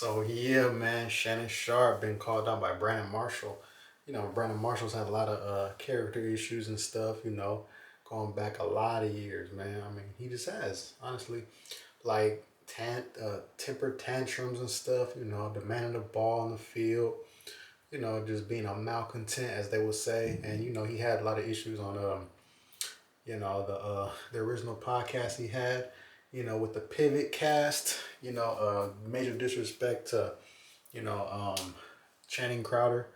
So yeah, man, Shannon Sharpe been called out by Brandon Marshall. Brandon Marshall's had a lot of character issues and stuff. Going back a lot of years, man. I mean, he just has honestly, like temper tantrums and stuff. Demanding the ball on the field. Just being a malcontent, as they would say. And he had a lot of issues on the original podcast he had, with the pivot cast, major disrespect to, you know, Channing Crowder,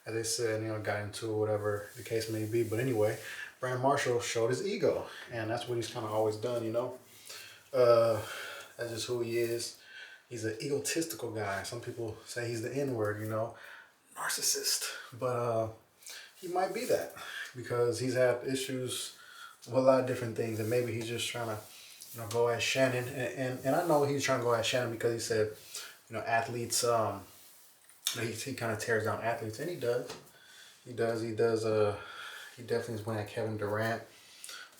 as they said, got into whatever the case may be. But anyway, Brandon Marshall showed his ego, and that's what he's kind of always done. Uh, that's just who he is. He's an egotistical guy. Some people say he's the N-word, narcissist. But he might be that because he's had issues with a lot of different things, and maybe he's just trying to, go at Shannon. And I know he's trying to go at Shannon because he said, athletes, he kind of tears down athletes, and he does. He definitely is winning at Kevin Durant,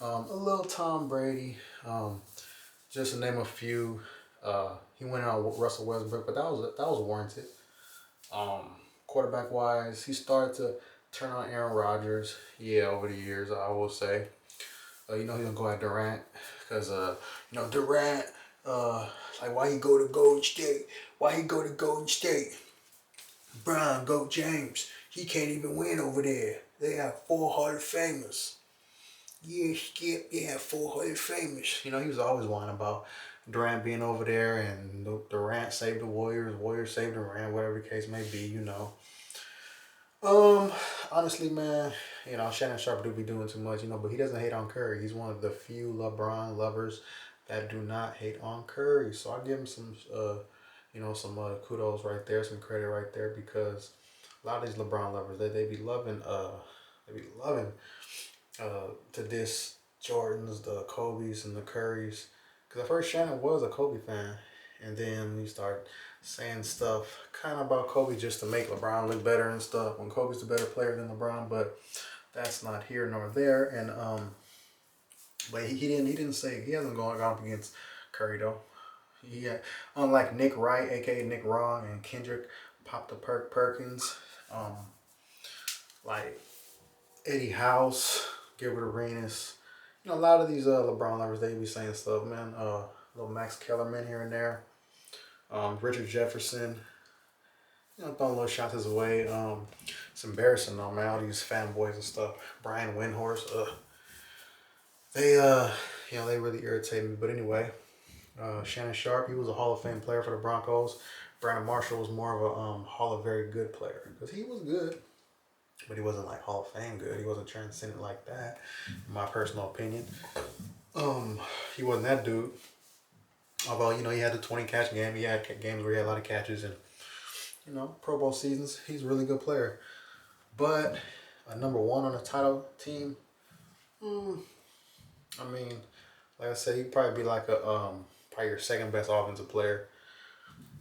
a little Tom Brady, just to name a few. He went on Russell Westbrook, but that was warranted. Um, Quarterback wise, he started to turn on Aaron Rodgers. Yeah, over the years, I will say. He's gonna go at Durant because Durant, like why he go to Golden State? Why he go to Golden State? Brown, go James. He can't even win over there. They have 4 Hall of Famers. Yeah, Skip, they have 4 Hall of Famers. He was always whining about Durant being over there, and Durant saved the Warriors, Warriors saved Durant, whatever the case may be. Um, Honestly, man, Shannon Sharpe do be doing too much, but he doesn't hate on Curry. He's one of the few LeBron lovers that do not hate on Curry. So I give him some kudos right there, some credit right there, because a lot of these LeBron lovers, they be loving to diss Jordans, the Kobe's, and the Currys. Because at first Shannon was a Kobe fan, and then he started saying stuff kind of about Kobe just to make LeBron look better and stuff. When Kobe's the better player than LeBron, but that's not here nor there. And but he didn't say he hasn't gone up against Curry though. Unlike Nick Wright, aka Nick Wrong, and Kendrick Pop the Perkins, um, like Eddie House, Gilbert Arenas. A lot of these LeBron lovers, they be saying stuff, man. Little Max Kellerman here and there. Richard Jefferson, throwing little shots his way. It's embarrassing though, man. All these fanboys and stuff. Brian Windhorst, they really irritate me. But anyway, Shannon Sharpe, he was a Hall of Fame player for the Broncos. Brandon Marshall was more of a Hall of Very Good player because he was good, but he wasn't like Hall of Fame good. He wasn't transcendent like that, in my personal opinion. He wasn't that dude. Although he had the 20 catch game, he had games where he had a lot of catches, and Pro Bowl seasons. He's a really good player, but a number one on a title team. I mean, like I said, he'd probably be like probably your second best offensive player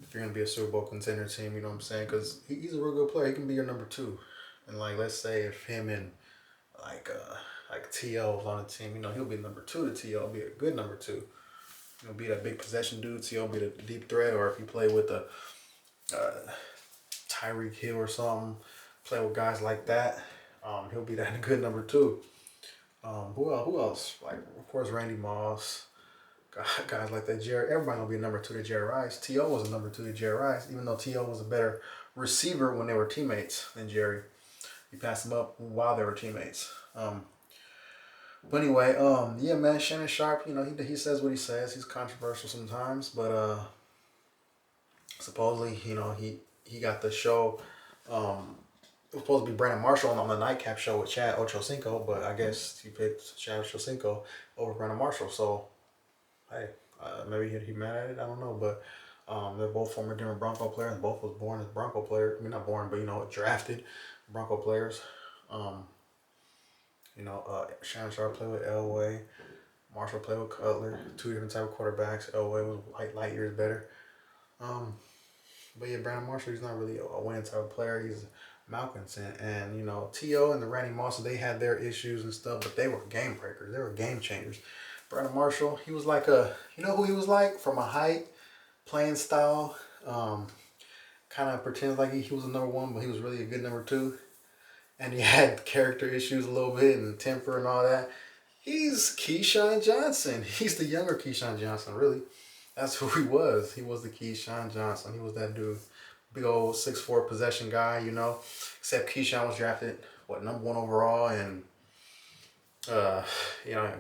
if you're gonna be a Super Bowl contender team. You know what I'm saying? Because he's a real good player. He can be your number two. And like, let's say if him and like T.O. was on the team, he'll be number two to T.O. Be a good number two. Be that big possession dude. T.O. be the deep threat, or if you play with a Tyreek Hill or something, play with guys like that, he'll be that good number two. Who else? Like, of course, Randy Moss, guys like that. Everybody gonna be a number two to Jerry Rice. T.O. was a number two to Jerry Rice, even though T.O. was a better receiver when they were teammates than Jerry. He passed him up while they were teammates. But anyway, yeah, man, Shannon Sharpe, he says what he says. He's controversial sometimes, but supposedly, he got the show. It was supposed to be Brandon Marshall on the Nightcap show with Chad Ochocinco, but I guess he picked Chad Ochocinco over Brandon Marshall. So, hey, maybe he mad at it. I don't know, but they're both former Denver Bronco players. Both was born as Bronco players. I mean, not born, but drafted Bronco players. Shannon Sharpe played with Elway. Marshall played with Cutler. Two different type of quarterbacks. Elway was light years better. But yeah, Brandon Marshall, he's not really a winning type of player. He's malcontent. And, T.O. and the Randy Moss, they had their issues and stuff, but they were game breakers. They were game changers. Brandon Marshall, he was like who he was like? From a height, playing style, kind of pretended like he was a number one, but he was really a good number two. And he had character issues a little bit and temper and all that. He's Keyshawn Johnson. He's the younger Keyshawn Johnson, really. That's who he was. He was the Keyshawn Johnson. He was that dude. Big old 6'4" possession guy, you know. Except Keyshawn was drafted, what, #1 overall, and you know,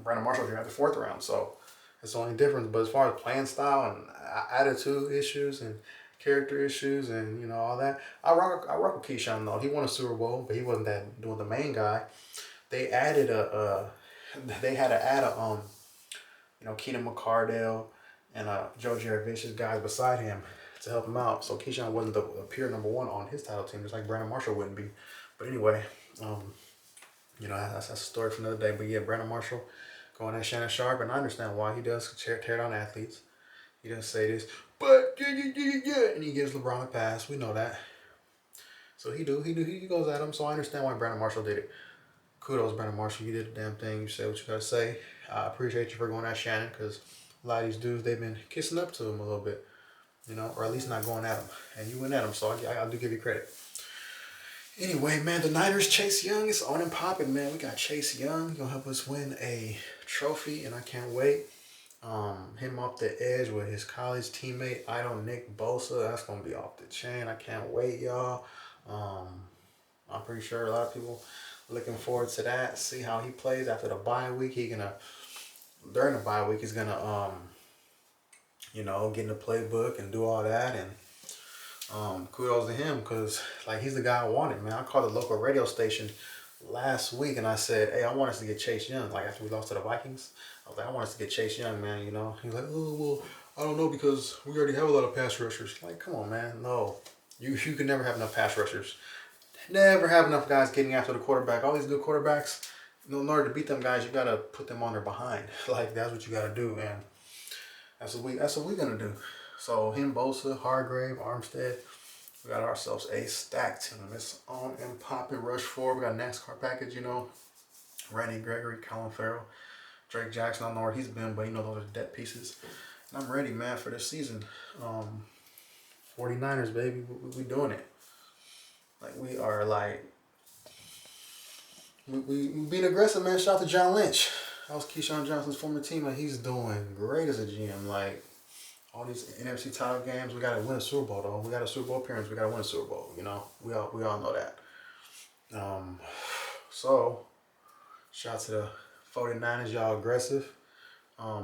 Brandon Marshall drafted 4th round. So it's the only difference. But as far as playing style and attitude issues and character issues and, you know, all that, I rock with Keyshawn though. He won a Super Bowl, but he wasn't that doing the main guy. They added they had to add a you know, Keenan McCardell and Joe Jaravicious guys beside him to help him out. So Keyshawn wasn't the pure #1 on his title team, just like Brandon Marshall wouldn't be. But anyway, you know, that's a story for another day. But yeah, Brandon Marshall going at Shannon Sharpe, and I understand why he does tear down athletes. He doesn't say this, but yeah, and he gives LeBron a pass. We know that. So he goes at him. So I understand why Brandon Marshall did it. Kudos, Brandon Marshall. You did the damn thing. You said what you gotta say. I appreciate you for going at Shannon, because a lot of these dudes, they've been kissing up to him a little bit, you know, or at least not going at him. And you went at him, so I do give you credit. Anyway, man, the Niners, Chase Young is on and popping, man. We got Chase Young. He's gonna help us win a trophy, and I can't wait. Him off the edge with his college teammate, Nick Bosa. That's gonna be off the chain. I can't wait, y'all. I'm pretty sure a lot of people looking forward to that. See how he plays after the bye week. During the bye week, he's gonna you know, get in the playbook and do all that. And kudos to him, because like, he's the guy I wanted, man. I called the local radio station last week and I said, hey, I want us to get Chase Young. Like, after we lost to the Vikings, I was like, I want us to get Chase Young, man, you know. He's like, oh, well, I don't know, because we already have a lot of pass rushers. Like, come on, man. No, you can never have enough pass rushers. Never have enough guys getting after the quarterback. All these good quarterbacks, in order to beat them guys, you gotta put them on their behind. Like, that's what you gotta do, and that's what we're gonna do. So him, Bosa, Hargrave, Armstead, we got ourselves a stacked team. It's on and popping. Rush 4. We got a NASCAR package, you know. Randy Gregory, Colin Farrell, Drake Jackson. I don't know where he's been, but you know, those are dead pieces. And I'm ready, man, for this season. 49ers, baby. We doing it. Like, we are like, we being aggressive, man. Shout out to John Lynch. That was Keyshawn Johnson's former teammate. He's doing great as a GM. Like, all these NFC title games, we gotta win a Super Bowl though. We got a Super Bowl appearance. We gotta win a Super Bowl. You know, we all know that. So shout out to the 49ers. Y'all aggressive. I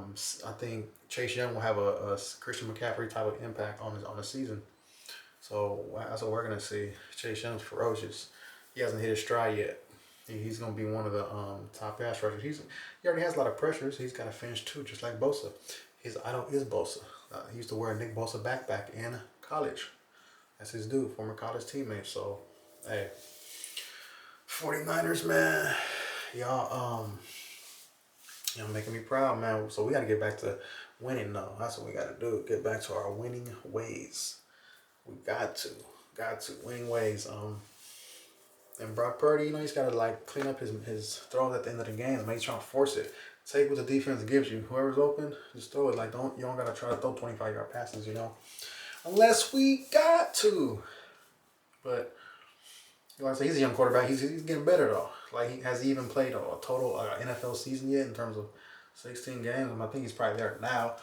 think Chase Young will have a Christian McCaffrey type of impact on the season. So that's what we're gonna see. Chase Young's ferocious. He hasn't hit his stride yet. He's gonna be one of the top pass rushers. He already has a lot of pressures. He's got to finish too, just like Bosa. His idol is Bosa. He used to wear a Nick Bosa backpack in college. That's his dude, former college teammate. So, hey, 49ers, man, y'all making me proud, man. So we got to get back to winning, though. That's what we got to do. Get back to our winning ways. We got to winning ways. And Brock Purdy, you know, he's got to like clean up his throws at the end of the game. Make trying to force it. Take what the defense gives you. Whoever's open, just throw it. Like, you don't gotta try to throw 25-yard passes, you know, unless we got to. But like I say, he's a young quarterback. He's getting better though. Like, has he even played a total NFL season yet in terms of 16 games? I think he's probably there now,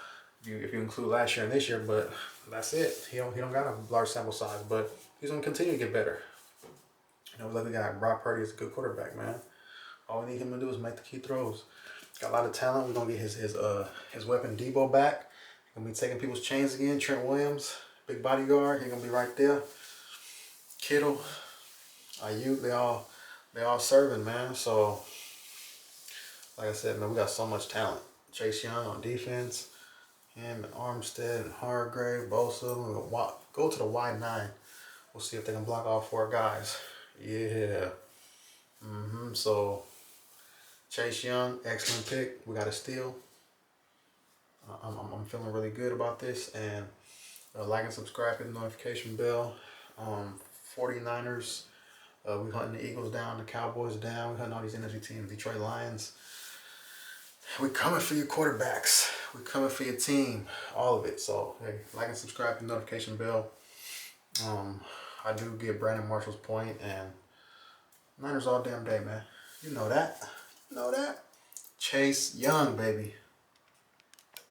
if you include last year and this year. But that's it. He don't got a large sample size, but he's gonna continue to get better. You know, like we got Brock Purdy is a good quarterback, man. All we need him to do is make the key throws. Got a lot of talent. We're gonna get his weapon Debo back. He's gonna be taking people's chains again. Trent Williams, big bodyguard. He's gonna be right there. Kittle, Ayuk, they all serving, man. So, like I said, man, we got so much talent. Chase Young on defense, him and Armstead and Hargrave, Bosa. We'll go to the wide 9. We'll see if they can block all 4 guys. Yeah. So, Chase Young, excellent pick. We got a steal. I'm feeling really good about this. And like and subscribe, hit the notification bell. 49ers, we hunting the Eagles down, the Cowboys down. We hunting all these NFC teams, Detroit Lions. We coming for your quarterbacks. We coming for your team. All of it. So, hey, like and subscribe, hit the notification bell. I do get Brandon Marshall's point, and Niners all damn day, man. You know that. You know that. Chase Young, baby.